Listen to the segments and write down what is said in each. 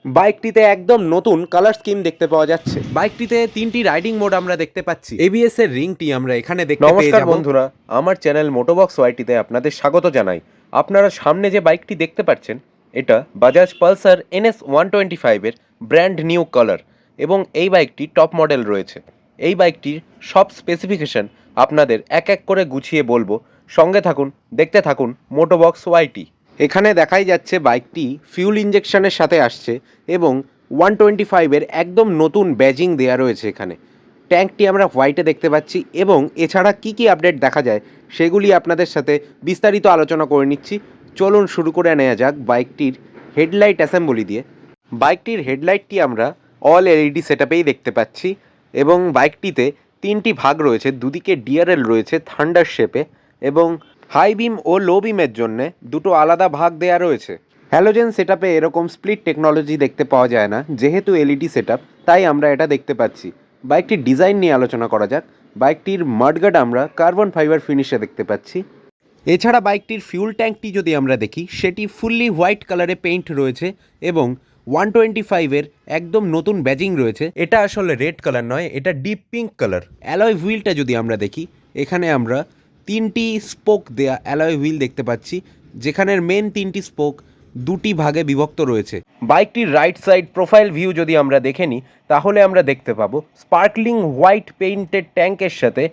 বাইকটিতে একদম নতুন colour scheme দেখতে পাওয়া যাচ্ছে। বাইকটিতে 3টি রাইডিং মোড আমরা দেখতে পাচ্ছি। এবিএস এর রিংটি আমরা এখানে দেখতে পেয়ে নমস্কার যাব। বন্ধুরা, আমার চ্যানেল মোটোবক্স ওয়াইটিতে আপনাদের স্বাগত জানাই। আপনারা সামনে যে বাইকটি দেখতে পাচ্ছেন, এটা বাজাজ পালসার NS 125 এর ব্র্যান্ড নিউ কালার এবং এই বাইকটি টপ মডেল রয়েছে। এই বাইকটির সব স্পেসিফিকেশন আপনাদের এক এক করে গুছিয়ে বলবো। সঙ্গে থাকুন, দেখতে থাকুন মোটোবক্স ওয়াইটি। এখানে দেখাই যাচ্ছে বাইকটি ফিউল ইঞ্জেকশনের সাথে আসছে এবং 125 এর একদম নতুন ব্যাজিং দেয়া রয়েছে এখানে। ট্যাঙ্কটি আমরা হোয়াইটে দেখতে পাচ্ছি এবং এছাড়া কি কি আপডেট দেখা যায় সেগুলি আপনাদের সাথে বিস্তারিত আলোচনা করে নিচ্ছি। চলুন শুরু করে নেওয়া যাক বাইকটির হেডলাইট অ্যাসেম্বলি দিয়ে। বাইকটির হেডলাইটটি আমরা অল এলইডি সেটআপেই দেখতে পাচ্ছি এবং বাইকটিতে 3টি ভাগ রয়েছে। দুদিকে ডিআরএল রয়েছে থান্ডার শেপে এবং হাই বিম ও লো বিমের জন্য দুটো আলাদা ভাগ দেয়া রয়েছে। হ্যালোজেন সেটআপে এরকম স্প্লিট টেকনোলজি দেখতে পাওয়া যায় না, যেহেতু এলইডি সেটআপ তাই আমরা এটা দেখতে পাচ্ছি। বাইকটির ডিজাইন নিয়ে আলোচনা করা যাক। বাইকটির মাডগার্ড আমরা কার্বন ফাইবার ফিনিশে দেখতে পাচ্ছি। এছাড়া বাইকটির ফিউল ট্যাঙ্কটি যদি আমরা দেখি, সেটি ফুললি হোয়াইট কালারে পেইন্ট রয়েছে এবং 125-এর একদম নতুন ব্যাজিং রয়েছে। এটা আসলে রেড কালার নয়, এটা ডিপ পিঙ্ক কালার। অ্যালয় হুইলটা যদি আমরা দেখি, এখানে আমরা 3টি স্পোক দেয়া অ্যালয় হুইল দেখতে পাচ্ছি, যেখানের মেন 3টি স্পোক 2টি ভাগে বিভক্ত রয়েছে। বাইকটির রাইট সাইড প্রোফাইল ভিউ যদি আমরা দেখে নিই, তাহলে আমরা দেখতে পাবো স্পার্কলিং হোয়াইট পেইন্টেড ট্যাঙ্কের সাথে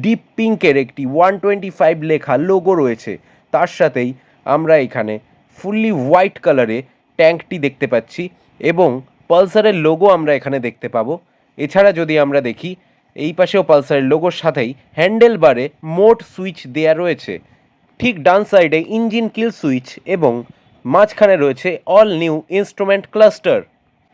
ডিপ পিঙ্কের একটি 125 লেখা লোগো রয়েছে। তার সাথেই আমরা এখানে ফুললি হোয়াইট কালারে ট্যাঙ্কটি দেখতে পাচ্ছি এবং পালসারের লোগো আমরা এখানে দেখতে পাবো। এছাড়া যদি আমরা দেখি, এই পাশেও পালসারের লোগোর সাথেই হ্যান্ডেল বারে মোড সুইচ দেয়া রয়েছে। ঠিক ডান সাইডে ইঞ্জিন কিল সুইচ এবং মাঝখানে রয়েছে all new instrument cluster.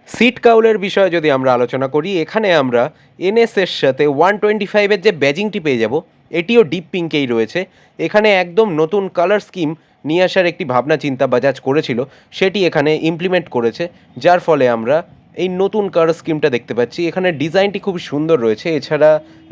Seat কাউলের বিষয়ে যদি আমরা আলোচনা করি, এখানে আমরা এনএসের সাথে 125-এর যে ব্যাজিংটি পেয়ে যাব, এটিও ডিপ পিঙ্কেই রয়েছে। এখানে একদম নতুন কালার স্কিম নিয়ে আসার একটি ভাবনা চিন্তা বাজাজ করেছিল, সেটি এখানে ইমপ্লিমেন্ট করেছে, যার ফলে আমরা এই নতুন কালার স্কিমটা দেখতে পাচ্ছি। এখানে ডিজাইনটি খুব সুন্দর রয়েছে। এছাড়া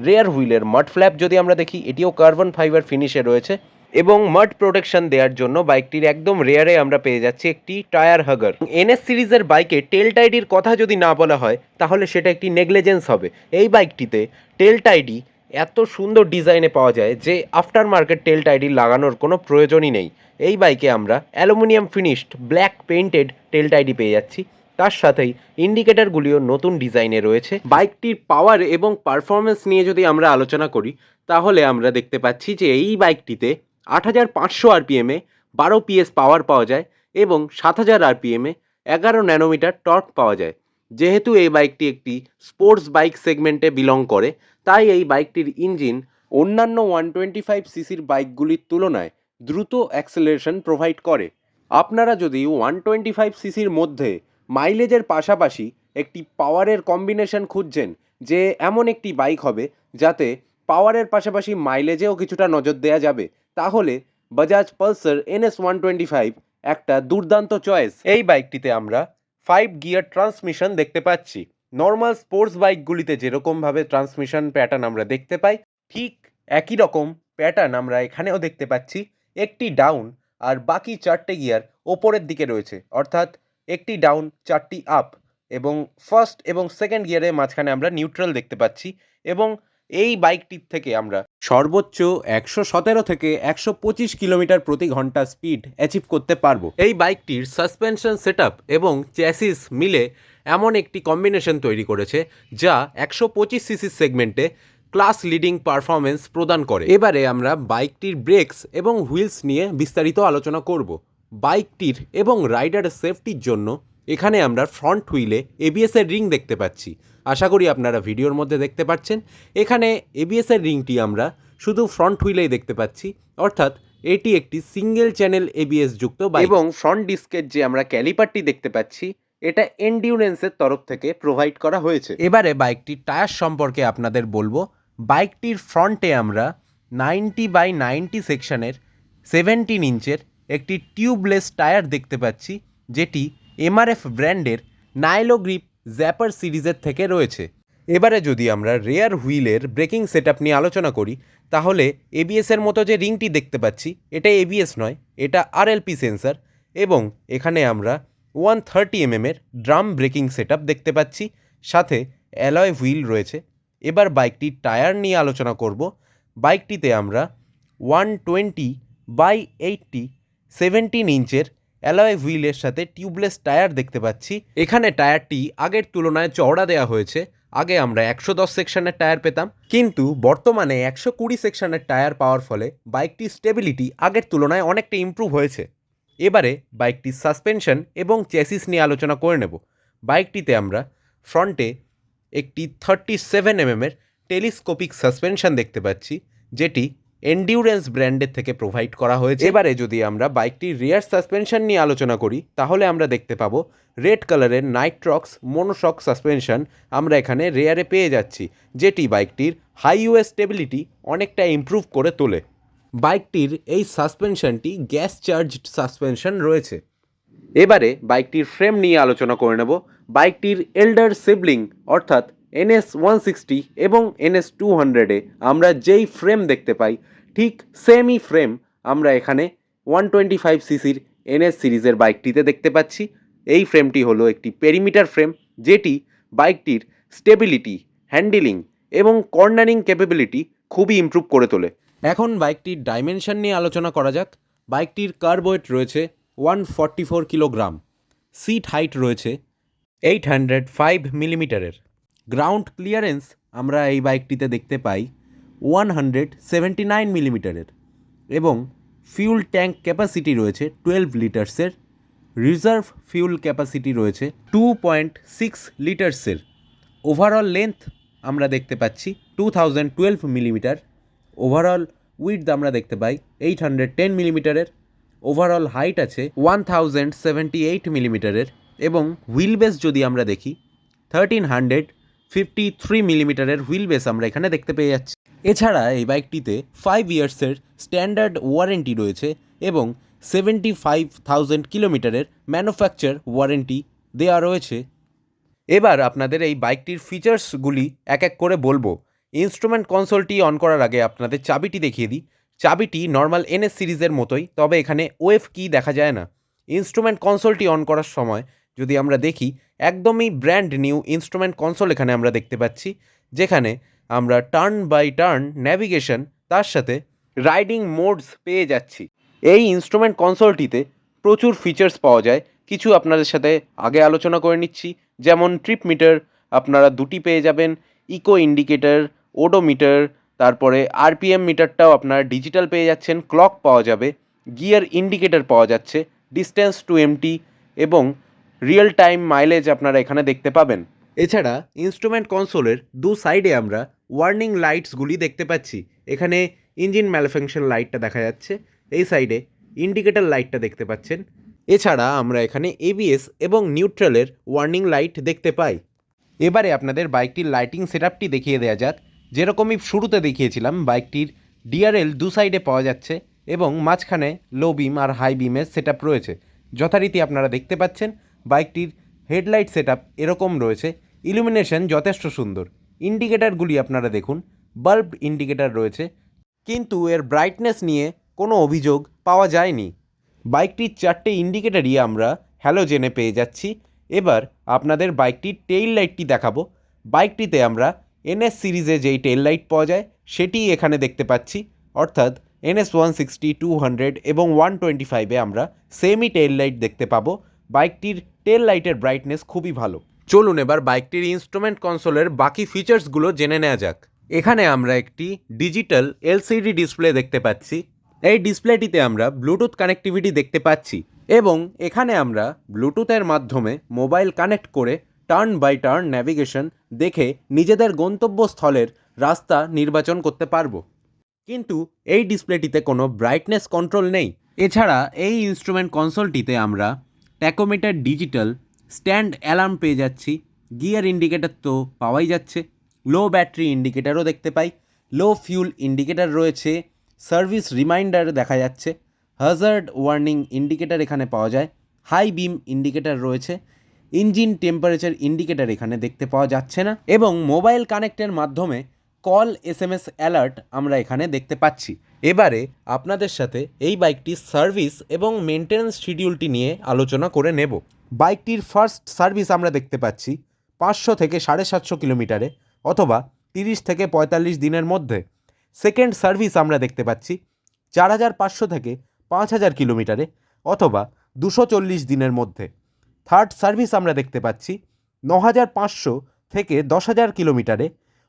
রেয়ার হুইলের মাড ফ্ল্যাপ যদি আমরা দেখি, এটিও কার্বন ফাইবার ফিনিশে রয়েছে এবং মাড প্রোটেকশন দেওয়ার জন্য বাইকটির একদম রেয়ারে আমরা পেয়ে যাচ্ছি একটি টায়ার হাগার। এনএস সিরিজের বাইকে টেল টাইডির কথা যদি না বলা হয়, তাহলে সেটা একটি নেগলিজেন্স হবে। এই বাইকটিতে টেল টাইডি এত সুন্দর ডিজাইনে পাওয়া যায় যে আফটার মার্কেট টেল টাইডি লাগানোর কোনো প্রয়োজনই নেই। এই বাইকে আমরা অ্যালুমিনিয়াম ফিনিশড ব্ল্যাক পেইন্টেড টেল টাইডি পেয়ে যাচ্ছি। তার সাথেই ইন্ডিকেটারগুলিও নতুন ডিজাইনে রয়েছে। বাইকটির পাওয়ার এবং পারফরমেন্স নিয়ে যদি আমরা আলোচনা করি, তাহলে আমরা দেখতে পাচ্ছি যে এই বাইকটিতে 8500 আরপিএমে 12 পিএস পাওয়ার পাওয়া যায় এবং 7000 আরপিএমে 11 ন্যানোমিটার টর্ক পাওয়া যায়। যেহেতু এই বাইকটি একটি স্পোর্টস বাইক সেগমেন্টে বিলং করে, তাই এই বাইকটির ইঞ্জিন অন্যান্য 125 সিসির বাইকগুলির তুলনায় দ্রুত অ্যাক্সেলারেশন প্রোভাইড করে। আপনারা যদি 125 সিসির মধ্যে মাইলেজের পাশাপাশি একটি পাওয়ারের কম্বিনেশন খুঁজছেন, যে এমন একটি বাইক হবে যাতে পাওয়ারের পাশাপাশি মাইলেজেও কিছুটা নজর দেওয়া যাবে, তাহলে বাজাজ পালসার NS 125 একটা দুর্দান্ত চয়েস। এই বাইকটিতে আমরা 5 গিয়ার ট্রান্সমিশন দেখতে পাচ্ছি। নর্মাল স্পোর্টস বাইকগুলিতে যেরকমভাবে ট্রান্সমিশন প্যাটার্ন আমরা দেখতে পাই, ঠিক একই রকম প্যাটার্ন আমরা এখানেও দেখতে পাচ্ছি। একটি ডাউন আর বাকি 4টে গিয়ার ওপরের দিকে রয়েছে, অর্থাৎ একটি ডাউন 4টি আপ, এবং ফার্স্ট এবং সেকেন্ড গিয়ারে মাঝখানে আমরা নিউট্রাল দেখতে পাচ্ছি। এবং এই বাইকটির থেকে আমরা সর্বোচ্চ 117 থেকে 125 কিলোমিটার প্রতি ঘন্টা স্পিড অ্যাচিভ করতে পারবো। এই বাইকটির সাসপেনশন সেটআপ এবং চ্যাসিস মিলে এমন একটি কম্বিনেশন তৈরি করেছে যা 125 সিসি সেগমেন্টে ক্লাস লিডিং পারফরমেন্স প্রদান করে। এবারে আমরা বাইকটির ব্রেকস এবং হুইলস নিয়ে বিস্তারিত আলোচনা করব। বাইকটির এবং রাইডারের সেফটির জন্য এখানে আমরা ফ্রন্ট হুইলে এবিএসের রিং দেখতে পাচ্ছি। আশা করি আপনারা ভিডিওর মধ্যে দেখতে পাচ্ছেন। এখানে এবিএসের রিংটি আমরা শুধু ফ্রন্ট হুইলেই দেখতে পাচ্ছি, অর্থাৎ এটি একটি সিঙ্গেল চ্যানেল এবিএস যুক্ত বাইক। এবং ফ্রন্ট ডিস্কের যে আমরা ক্যালিপারটি দেখতে পাচ্ছি, এটা এন্ডিউরেন্সের তরফ থেকে প্রোভাইড করা হয়েছে। এবারে বাইকটির টায়ার সম্পর্কে আপনাদের বলবো। বাইকটির ফ্রন্টে আমরা 90/90 সেকশনের 17 ইঞ্চের একটি টিউবলেস টায়ার দেখতে পাচ্ছি, যেটি এমআরএফ ব্র্যান্ডের নাইলো গ্রিপ জ্যাপার সিরিজের থেকে রয়েছে। এবারে যদি আমরা রেয়ার হুইলের ব্রেকিং সেটআপ নিয়ে আলোচনা করি, তাহলে এবিএসের মতো যে রিংটি দেখতে পাচ্ছি, এটা এবিএস নয়, এটা আরএলপি সেন্সার। এবং এখানে আমরা 130 এর ড্রাম ব্রেকিং সেটআপ দেখতে পাচ্ছি, সাথে অ্যালয় হুইল রয়েছে। এবার বাইকটির টায়ার নিয়ে আলোচনা করব। বাইকটিতে আমরা 120/80 17 ইঞ্চের অ্যালয় হুইলের সাথে টিউবলেস টায়ার দেখতে পাচ্ছি। এখানে টায়ারটি আগের তুলনায় চওড়া দেওয়া হয়েছে। আগে আমরা 110 সেকশনের টায়ার পেতাম, কিন্তু বর্তমানে 120 সেকশনের টায়ার পাওয়ার ফলে বাইকটির স্টেবিলিটি আগের তুলনায় অনেকটা ইমপ্রুভ হয়েছে। এবারে বাইকটির সাসপেনশন এবং চেসিস নিয়ে আলোচনা করে নেব। বাইকটিতে আমরা ফ্রন্টে একটি 37 এর টেলিস্কোপিক সাসপেনশন দেখতে পাচ্ছি, যেটি এন্ডিউরেন্স ব্র্যান্ডের থেকে প্রোভাইড করা হয়েছে। এবারে যদি আমরা বাইকটির রিয়ার সাসপেনশন নিয়ে আলোচনা করি, তাহলে আমরা দেখতে পাবো রেড কালারের নাইট্রক্স মোনোশক সাসপেনশন আমরা এখানে রেয়ারে পেয়ে যাচ্ছি, যেটি বাইকটির হাইওয়ে স্টেবিলিটি অনেকটা ইমপ্রুভ করে তোলে। বাইকটির এই সাসপেনশনটি গ্যাস চার্জড সাসপেনশন রয়েছে। এবারে বাইকটির ফ্রেম নিয়ে আলোচনা করে নেব। বাইকটির এল্ডার সিবলিং অর্থাৎ NS 160 এবং NS 200-এ আমরা যেই ফ্রেম দেখতে পাই, ঠিক সেমই ফ্রেম আমরা এখানে 125 সিসির NS সিরিজের বাইকটিতে দেখতে পাচ্ছি। এই ফ্রেমটি হলো একটি পেরিমিটার ফ্রেম, যেটি বাইকটির স্টেবিলিটি, হ্যান্ডেলিং এবং কর্নারিং ক্যাপাবিলিটি খুবই ইমপ্রুভ করে তোলে। এখন বাইকটির ডাইমেনশন নিয়ে আলোচনা করা যাক। বাইকটির কার্ব ওয়েট রয়েছে 144 কিলোগ্রাম, সিট হাইট রয়েছে 805 মিলিমিটারের, গ্রাউন্ড ক্লিয়ারেন্স আমরা এই বাইকটিতে দেখতে পাই 179 মিলিমিটারের, এবং ফিউল ট্যাঙ্ক ক্যাপাসিটি রয়েছে 12 লিটার্সের, রিজার্ভ ফিউল ক্যাপাসিটি রয়েছে 2.6 লিটার্সের। ওভারঅল লেন্থ আমরা দেখতে পাচ্ছি 2012 মিলিমিটার, ওভারঅল উইডথ আমরা দেখতে পাই 810 মিলিমিটারের, ওভারঅল হাইট আছে 1078 মিলিমিটারের, এবং হুইল বেস যদি আমরা দেখি 1353 মিলিমিটারের হুইল বেস আমরা এখানে দেখতে পেয়ে যাচ্ছি। এছাড়া এই বাইকটিতে 5 ইয়ার্সের স্ট্যান্ডার্ড ওয়ারেন্টি রয়েছে এবং 75,000 কিলোমিটারের ম্যানুফ্যাকচার ওয়ারেন্টি দেওয়া রয়েছে। এবার আপনাদের এই বাইকটির ফিচার্সগুলি এক এক করে বলবো। ইনস্ট্রুমেন্ট কনসোলটি অন করার আগে আপনাদের চাবিটি দেখিয়ে দিই। চাবিটি নর্মাল NS সিরিজের মতোই, তবে এখানে ওয়েভ কি দেখা যায় না। ইনস্ট্রুমেন্ট কনসোলটি অন করার সময় যদি আমরা দেখি, একদমই ব্র্যান্ড নিউ ইনস্ট্রুমেন্ট কনসোল এখানে আমরা দেখতে পাচ্ছি, যেখানে আমরা টার্ন বাই টার্ন ন্যাভিগেশন তার সাথে রাইডিং মোডস পেয়ে যাচ্ছি। এই ইনস্ট্রুমেন্ট কনসোলটিতে প্রচুর ফিচার্স পাওয়া যায়। কিছু আপনাদের সাথে আগে আলোচনা করে নিচ্ছি, যেমন ট্রিপ মিটার আপনারা দুটি পেয়ে যাবেন, ইকো ইন্ডিকেটর, ওডোমিটার, তারপরে RPM মিটারটাও আপনারা ডিজিটাল পেয়ে যাচ্ছেন, ক্লক পাওয়া যাবে, গিয়ার ইন্ডিকেটর পাওয়া যাচ্ছে, ডিস্টেন্স টু এমটি এবং রিয়েল টাইম মাইলেজ আপনারা এখানে দেখতে পাবেন। এছাড়া ইনস্ট্রুমেন্ট কনসোলের দু সাইডে আমরা ওয়ার্নিং লাইটসগুলি দেখতে পাচ্ছি। এখানে ইঞ্জিন ম্যালফাংশন লাইটটা দেখা যাচ্ছে, এই সাইডে ইন্ডিকেটর লাইটটা দেখতে পাচ্ছেন। এছাড়া আমরা এখানে ABS এবং নিউট্রালের ওয়ার্নিং লাইট দেখতে পাই। এবারে আপনাদের বাইকটির লাইটিং সেটআপটি দেখিয়ে দেওয়া যাক। যেরকমই শুরুতে দেখিয়েছিলাম, বাইকটির DRL দু সাইডে পাওয়া যাচ্ছে এবং মাঝখানে লো বিম আর হাই বিমের সেটআপ রয়েছে। যথারীতি আপনারা দেখতে পাচ্ছেন বাইকটির হেডলাইট সেটআপ এরকম রয়েছে। ইলুমিনেশন যথেষ্ট সুন্দর। ইন্ডিকেটারগুলি আপনারা দেখুন, বাল্ব ইন্ডিকেটার রয়েছে, কিন্তু এর ব্রাইটনেস নিয়ে কোনো অভিযোগ পাওয়া যায়নি। বাইকটির 4টে ইন্ডিকেটারই আমরা হ্যালোজেনে পেয়ে যাচ্ছি। এবার আপনাদের বাইকটির টেইল লাইটটি দেখাবো। বাইকটিতে আমরা NS সিরিজে যেই টেইল লাইট পাওয়া যায় সেটি এখানে দেখতে পাচ্ছি, অর্থাৎ NS 160, 200 এবং 125-এ আমরা সেমই টেইল লাইট দেখতে পাবো। বাইকটির টেল লাইটের ব্রাইটনেস খুবই ভালো। চলুন এবার বাইকটির ইনস্ট্রুমেন্ট কনসোলের বাকি ফিচার্সগুলো জেনে নেওয়া যাক। এখানে আমরা একটি ডিজিটাল LCD ডিসপ্লে দেখতে পাচ্ছি। এই ডিসপ্লেটিতে আমরা ব্লুটুথ কানেক্টিভিটি দেখতে পাচ্ছি এবং এখানে আমরা ব্লুটুথের মাধ্যমে মোবাইল কানেক্ট করে টার্ন বাই টার্ন ন্যাভিগেশন দেখে নিজেদের গন্তব্যস্থলের রাস্তা নির্বাচন করতে পারবো। কিন্তু এই ডিসপ্লেটিতে কোনো ব্রাইটনেস কন্ট্রোল নেই। এছাড়া এই ইনস্ট্রুমেন্ট কনসোলটিতে আমরা ট্যাকোমিটার ডিজিটাল, স্ট্যান্ড অ্যালার্ম পেয়ে যাচ্ছি, গিয়ার ইন্ডিকেটর তো পাওয়াই যাচ্ছে, লো ব্যাটারি ইন্ডিকেটারও দেখতে পাই, লো ফিউল ইন্ডিকেটার রয়েছে, সার্ভিস রিমাইন্ডার দেখা যাচ্ছে, হ্যাজার্ড ওয়ার্নিং ইন্ডিকেটার এখানে পাওয়া যায়, হাই বিম ইন্ডিকেটার রয়েছে, ইঞ্জিন টেম্পারেচার ইন্ডিকেটার এখানে দেখতে পাওয়া যাচ্ছে না, এবং মোবাইল কানেক্টের মাধ্যমে কল SMS অ্যালার্ট আমরা এখানে দেখতে পাচ্ছি। এবারে আপনাদের সাথে এই বাইকটির সার্ভিস এবং মেনটেন্যান্স শিডিউলটি নিয়ে আলোচনা করে নেব। বাইকটির ফার্স্ট সার্ভিস আমরা দেখতে পাচ্ছি 500 থেকে 750 কিলোমিটারে অথবা 30 থেকে 45 দিনের মধ্যে। সেকেন্ড সার্ভিস আমরা দেখতে পাচ্ছি 4500 থেকে 5000 কিলোমিটারে অথবা 240 দিনের মধ্যে। থার্ড সার্ভিস আমরা দেখতে পাচ্ছি 9500 থেকে 10,000 কিলোমিটারে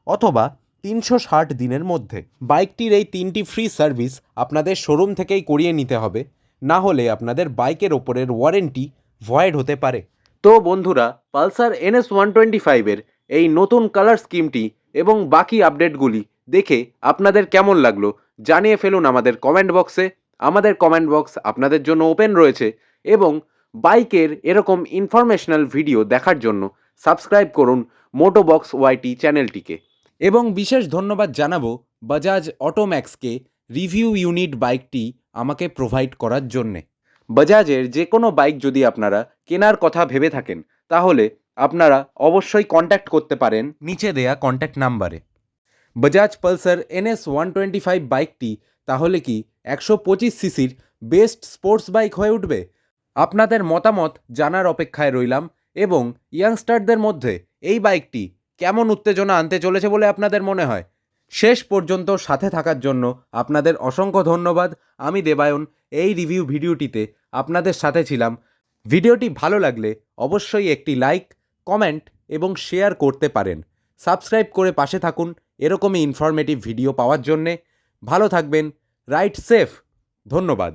অথবা 360 দিনের মধ্যে। বাইকটির এই 3টি ফ্রি সার্ভিস আপনাদের শোরুম থেকেই করিয়ে নিতে হবে, না হলে আপনাদের বাইকের ওপরের ওয়ারেন্টি ভয়েড হতে পারে। তো বন্ধুরা, পালসার NS125-এর এই নতুন কালার স্কিমটি এবং বাকি আপডেটগুলি দেখে আপনাদের কেমন লাগলো জানিয়ে ফেলুন আমাদের কমেন্ট বক্সে। আমাদের কমেন্ট বক্স আপনাদের জন্য ওপেন রয়েছে এবং বাইকের এরকম ইনফরমেশনাল ভিডিও দেখার জন্য সাবস্ক্রাইব করুন মোটোবক্স ওয়াইটি চ্যানেলটিকে। এবং বিশেষ ধন্যবাদ জানাবো বাজাজ অটোম্যাক্সকে রিভিউ ইউনিট বাইকটি আমাকে প্রোভাইড করার জন্যে। বাজাজের যে কোনো বাইক যদি আপনারা কেনার কথা ভেবে থাকেন তাহলে আপনারা অবশ্যই কন্ট্যাক্ট করতে পারেন নিচে দেয়া কন্ট্যাক্ট নাম্বারে। বাজাজ পালসার NS125 বাইকটি তাহলে কি 125 সিসির বেস্ট স্পোর্টস বাইক হয়ে উঠবে? আপনাদের মতামত জানার অপেক্ষায় রইলাম এবং ইয়াংস্টারদের মধ্যে এই বাইকটি কেমন উত্তেজনা আনতে চলেছে বলে আপনাদের মনে হয়? শেষ পর্যন্ত সাথে থাকার জন্য আপনাদের অসংখ্য ধন্যবাদ। আমি দেবায়ন এই রিভিউ ভিডিওটিতে আপনাদের সাথে ছিলাম। ভিডিওটি ভালো লাগলে অবশ্যই একটি লাইক, কমেন্ট এবং শেয়ার করতে পারেন। সাবস্ক্রাইব করে পাশে থাকুন এরকমই ইনফরমেটিভ ভিডিও পাওয়ার জন্যে। ভালো থাকবেন, রাইড সেফ। ধন্যবাদ।